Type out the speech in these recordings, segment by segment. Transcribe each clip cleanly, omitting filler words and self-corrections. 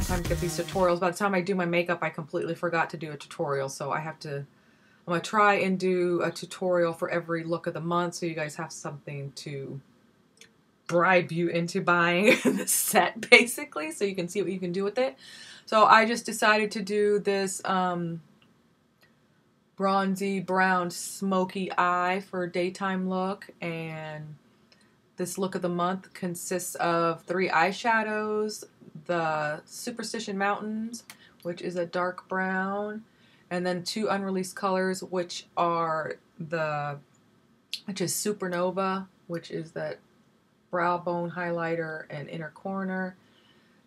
sometimes get these tutorials. By the time I do my makeup, I completely forgot to do a tutorial, so I'm gonna try and do a tutorial for every look of the month so you guys have something to bribe you into buying the set, basically, so you can see what you can do with it. So I just decided to do this bronzy brown smoky eye for a daytime look, and this look of the month consists of 3 eyeshadows, the Superstition Mountains, which is a dark brown, and then 2 unreleased colors, which is Supernova, which is that brow bone highlighter and inner corner,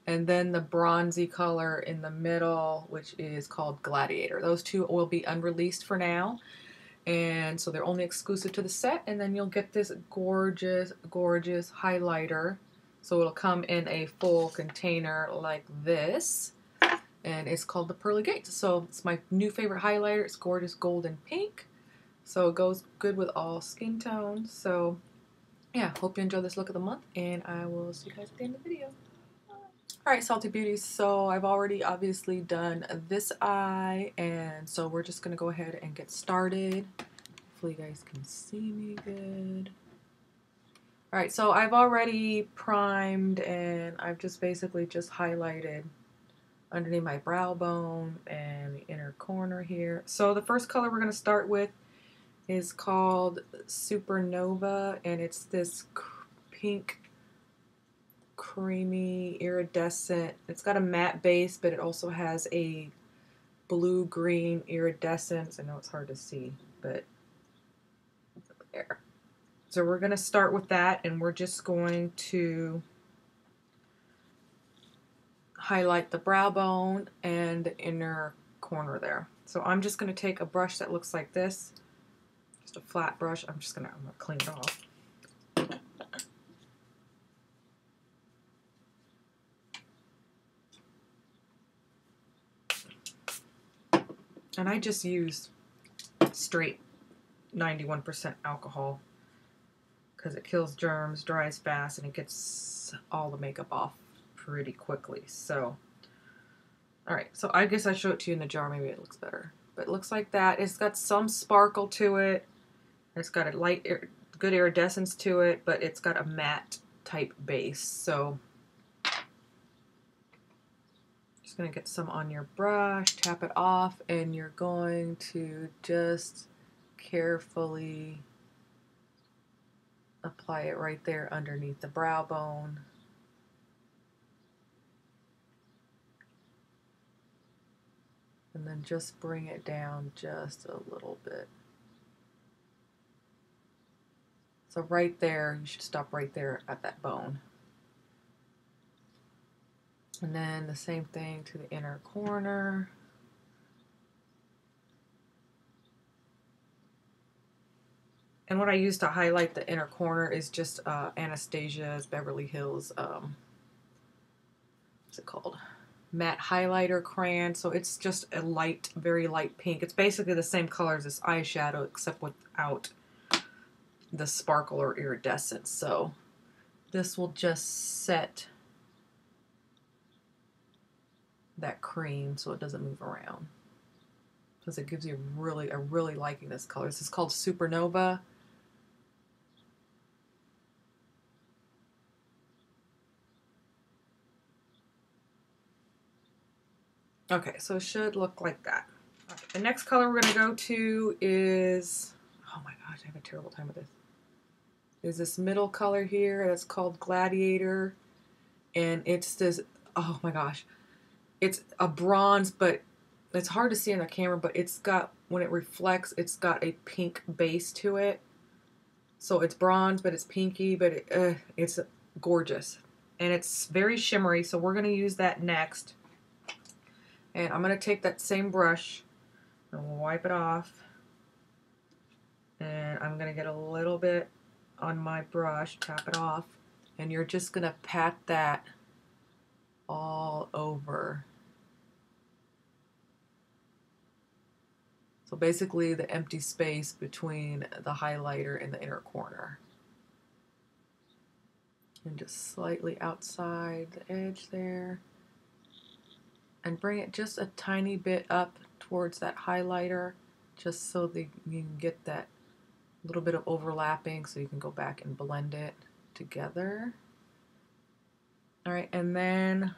and then the bronzy color in the middle, which is called Gladiator. Those 2 will be unreleased for now, and so they're only exclusive to the set. And then you'll get this gorgeous, gorgeous highlighter. So it'll come in a full container like this, and it's called the Pearly Gates. So it's my new favorite highlighter. It's gorgeous golden pink, so it goes good with all skin tones. So yeah, hope you enjoy this look of the month, and I will see you guys at the end of the video. Alright, Salty Beauties, so I've already obviously done this eye, and so we're just going to go ahead and get started. Hopefully you guys can see me good. Alright, so I've already primed, and I've just basically just highlighted underneath my brow bone and the inner corner here. So the first color we're going to start with is called Supernova, and it's this pink, creamy, iridescent. It's got a matte base, but it also has a blue-green iridescence. I know it's hard to see, but there. So we're going to start with that, and we're just going to highlight the brow bone and the inner corner there. So I'm just going to take a brush that looks like this, just a flat brush. I'm going to clean it off. And I just used straight 91% alcohol because it kills germs, dries fast, and it gets all the makeup off pretty quickly. So, alright, so I guess I show it to you in the jar. Maybe it looks better. But it looks like that. It's got some sparkle to it. It's got a light, good iridescence to it, but it's got a matte type base. So just going to get some on your brush, tap it off, and you're going to just carefully apply it right there underneath the brow bone. And then just bring it down just a little bit. So right there, you should stop right there at that bone. And then the same thing to the inner corner. And what I use to highlight the inner corner is just Anastasia's Beverly Hills, what's it called? Matte highlighter crayon. So it's just a light, very light pink. It's basically the same color as this eyeshadow, except without the sparkle or iridescence. So this will just set that cream so it doesn't move around, because it gives you I really liking this color. This is called Supernova. Okay, so it should look like that. Okay, the next color we're going to go to is, oh my gosh, I have a terrible time with this. Is this middle color here that's called Gladiator, and it's this, oh my gosh, it's a bronze, but it's hard to see on the camera, but it's got, when it reflects, it's got a pink base to it. So it's bronze, but it's pinky, but it's gorgeous. And it's very shimmery, so we're going to use that next. And I'm going to take that same brush and we'll wipe it off. And I'm going to get a little bit on my brush, tap it off, and you're just going to pat that all over. So basically the empty space between the highlighter and the inner corner. And just slightly outside the edge there. and bring it just a tiny bit up towards that highlighter, just so that you can get that little bit of overlapping, so you can go back and blend it together. All right, and then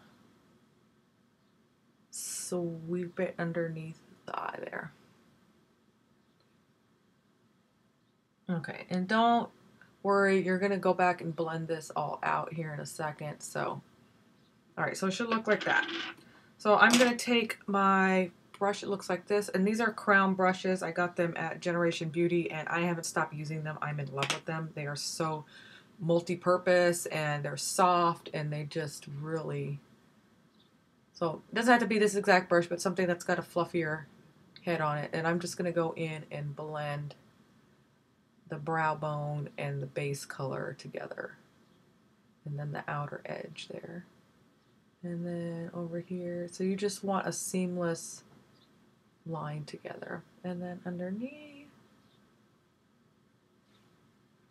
sweep it underneath the eye there. Okay, and don't worry, you're gonna go back and blend this all out here in a second. So, all right, so it should look like that. So I'm gonna take my brush, it looks like this, and these are crown brushes. I got them at Generation Beauty, and I haven't stopped using them. I'm in love with them. They are so multi-purpose, and they're soft, and they just really, so it doesn't have to be this exact brush, but something that's got a fluffier head on it. And I'm just gonna go in and blend the brow bone and the base color together, and then the outer edge there, and then over here. So you just want a seamless line together, and then underneath.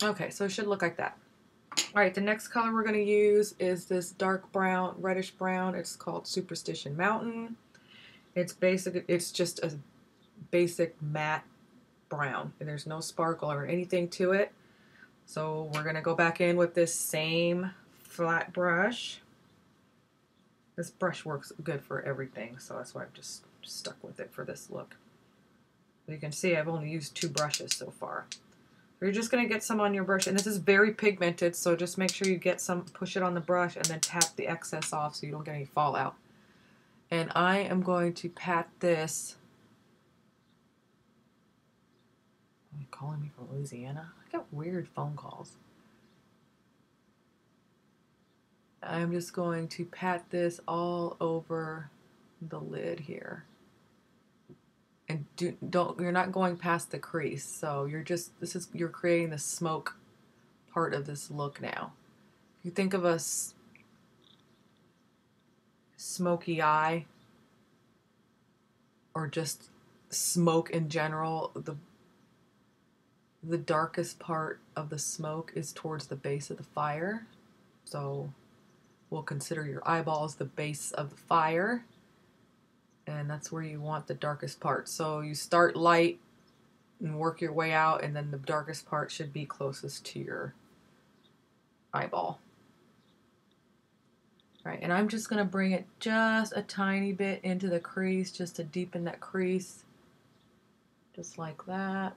Okay, so it should look like that. All right, the next color we're going to use is this dark brown, reddish brown. It's called Superstition Mountain. It's basic. It's just a basic matte brown, and there's no sparkle or anything to it. So we're going to go back in with this same flat brush. This brush works good for everything, so that's why I've just stuck with it for this look. You can see I've only used 2 brushes so far. So you're just going to get some on your brush, and this is very pigmented, so just make sure you get some, push it on the brush, and then tap the excess off so you don't get any fallout. And I am going to pat this. Are you calling me from Louisiana? I got weird phone calls. I'm just going to pat this all over the lid here. And you're not going past the crease. So you're creating the smoke part of this look now. If you think of a smoky eye, or just smoke in general, the darkest part of the smoke is towards the base of the fire. So we'll consider your eyeballs the base of the fire, and that's where you want the darkest part. So you start light and work your way out, and then the darkest part should be closest to your eyeball. All right, and I'm just going to bring it just a tiny bit into the crease, just to deepen that crease, just like that.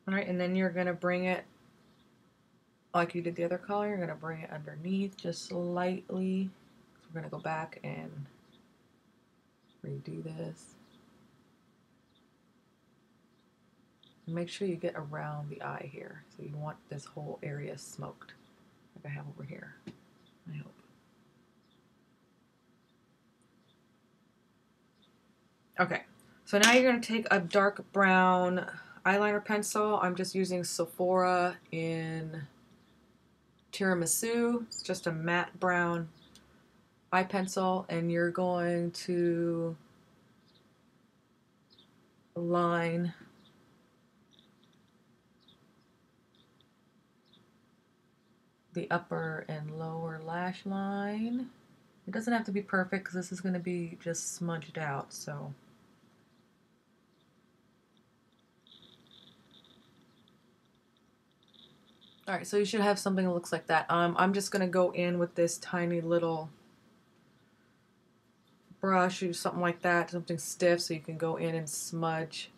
All right, and then you're going to bring it, like you did the other color, you're going to bring it underneath just slightly. So we're going to go back and redo this. And make sure you get around the eye here. So you want this whole area smoked, like I have over here, I hope. Okay, so now you're going to take a dark brown eyeliner pencil. I'm just using Sephora in Tiramisu. It's just a matte brown eye pencil, and you're going to line the upper and lower lash line. It doesn't have to be perfect because this is going to be just smudged out, so. All right, so you should have something that looks like that. I'm just going to go in with this tiny little brush, or something like that, something stiff, so you can go in and smudge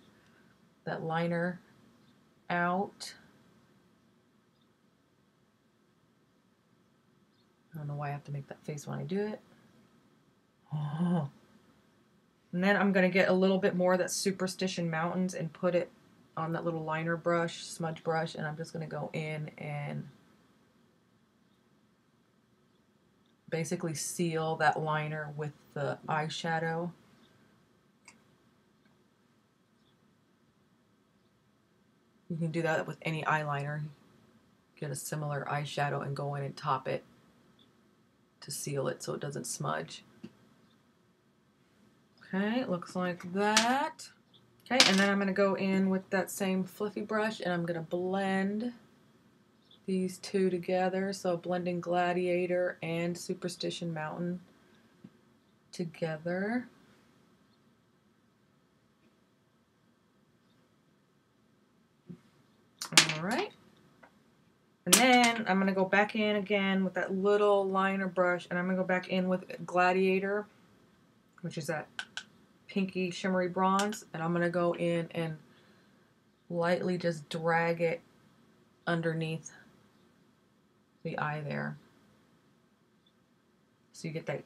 that liner out. I don't know why I have to make that face when I do it. Oh. And then I'm going to get a little bit more of that Superstition Mountains and put it on that little liner brush, smudge brush, and I'm just going to go in and basically seal that liner with the eyeshadow. You can do that with any eyeliner. Get a similar eyeshadow and go in and top it to seal it so it doesn't smudge. Okay, it looks like that. Okay, and then I'm going to go in with that same fluffy brush, and I'm going to blend these two together. So blending Gladiator and Superstition Mountain together. All right. And then I'm going to go back in again with that little liner brush, and I'm going to go back in with Gladiator, which is that pinky shimmery bronze, and I'm going to go in and lightly just drag it underneath the eye there. So you get that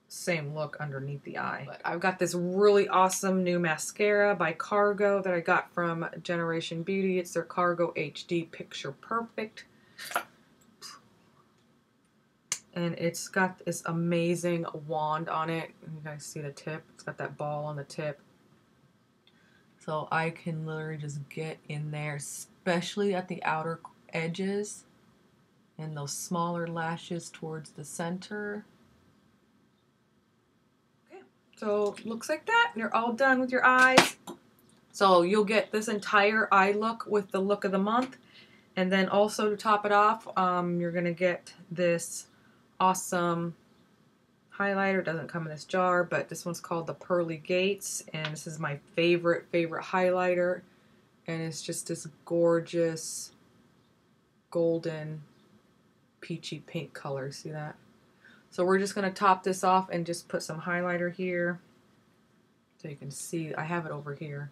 same look underneath the eye. But I've got this really awesome new mascara by Cargo that I got from Generation Beauty. It's their Cargo HD Picture Perfect. And it's got this amazing wand on it. You guys see the tip? It's got that ball on the tip. So I can literally just get in there, especially at the outer edges and those smaller lashes towards the center. Okay, so looks like that. You're all done with your eyes. So you'll get this entire eye look with the look of the month. And then also to top it off, you're going to get this awesome highlighter. It doesn't come in this jar, but this one's called the Pearly Gates, and this is my favorite highlighter, and it's just this gorgeous golden peachy pink color. See that? So we're just going to top this off and just put some highlighter here so you can see. I have it over here.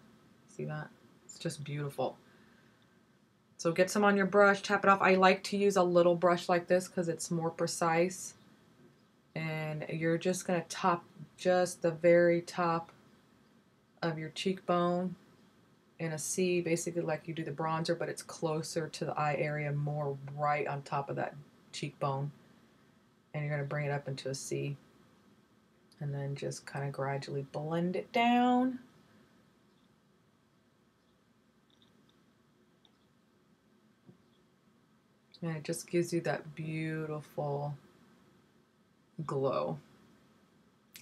See that? It's just beautiful. So get some on your brush, tap it off. I like to use a little brush like this because it's more precise. And you're just going to top just the very top of your cheekbone in a C, basically like you do the bronzer, but it's closer to the eye area, more right on top of that cheekbone. And you're going to bring it up into a C. And then just kind of gradually blend it down. And it just gives you that beautiful glow.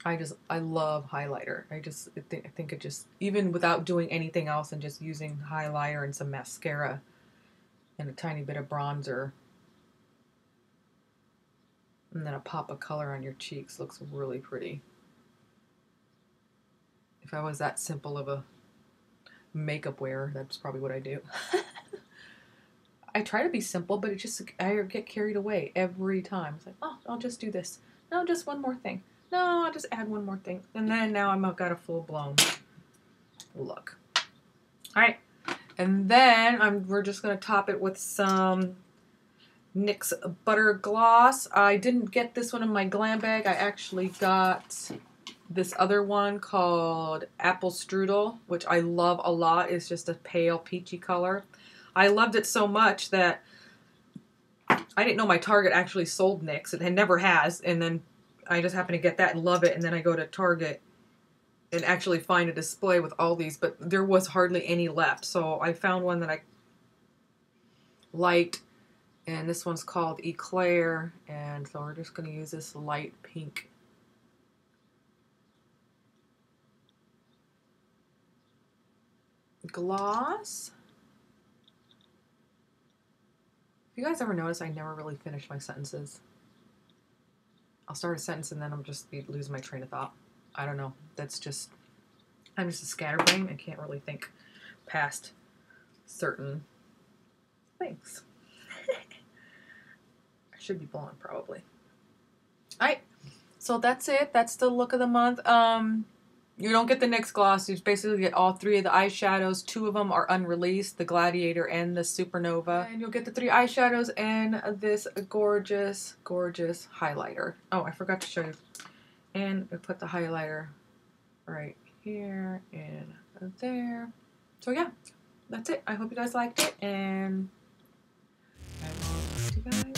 I love highlighter. I think it just, even without doing anything else and just using highlighter and some mascara and a tiny bit of bronzer and then a pop of color on your cheeks looks really pretty. If I was that simple of a makeup wearer, that's probably what I do. I try to be simple, but I get carried away every time. It's like, oh, I'll just do this. No, just one more thing. No, I'll just add one more thing. And then now I've got a full-blown look. All right. And then we're just going to top it with some NYX Butter Gloss. I didn't get this one in my glam bag. I actually got this other one called Apple Strudel, which I love a lot. It's just a pale peachy color. I loved it so much that I didn't know my Target actually sold NYX. It never has. And then I just happened to get that and love it. And then I go to Target and actually find a display with all these. But there was hardly any left. So I found one that I liked. And this one's called Eclair. And so we're just going to use this light pink gloss. If you guys ever notice, I never really finish my sentences. I'll start a sentence and then I'm just losing my train of thought. I don't know. That's just, I'm just a scatterbrain. I can't really think past certain things. I should be blonde probably. Alright, so that's it. That's the look of the month. You don't get the NYX gloss. You basically get all three of the eyeshadows. Two of them are unreleased, the Gladiator and the Supernova. And you'll get the three eyeshadows and this gorgeous, gorgeous highlighter. Oh, I forgot to show you. And I put the highlighter right here and there. So yeah, that's it. I hope you guys liked it, and I will see you guys